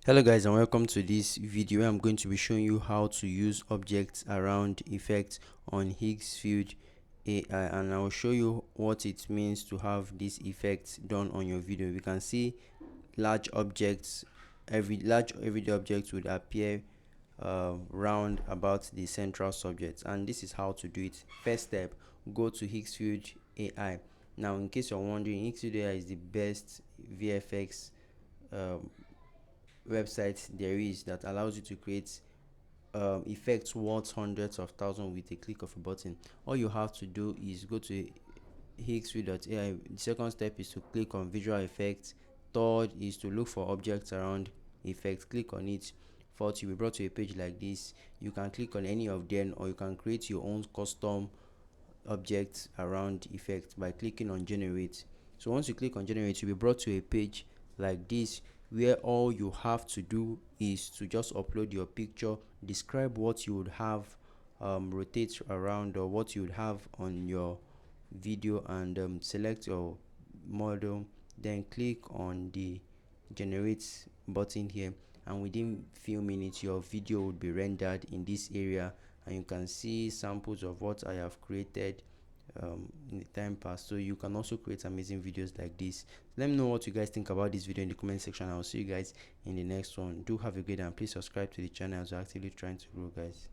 Hello guys, and welcome to this video. I'm going to be showing you how to use objects around effects on Higgsfield AI, and I will show you what it means to have these effects done on your video. You can see large objects, large everyday objects would appear round about the central subject, and this is how to do it. First step, go to Higgsfield AI. Now, in case you're wondering, Higgsfield AI is the best VFX website there is that allows you to create effects worth hundreds of thousands with a click of a button. All you have to do is go to higgsfield.ai. The second step is to click on visual effects. Third is to look for objects around effects. Click on it. Fourth, you'll be brought to a page like this. You can click on any of them, or you can create your own custom objects around effects by clicking on generate. So once you click on generate, you'll be brought to a page like this, where all you have to do is to just upload your picture, describe what you would have rotate around, or what you would have on your video, and select your model. Then click on the generate button here, and within few minutes your video would be rendered in this area, and you can see samples of what I have created in the time past. So you can also create amazing videos like this. Let me know what you guys think about this video in the comment section. I'll see you guys in the next one. Do have a great day, and please subscribe to the channel as we're actively trying to grow, guys.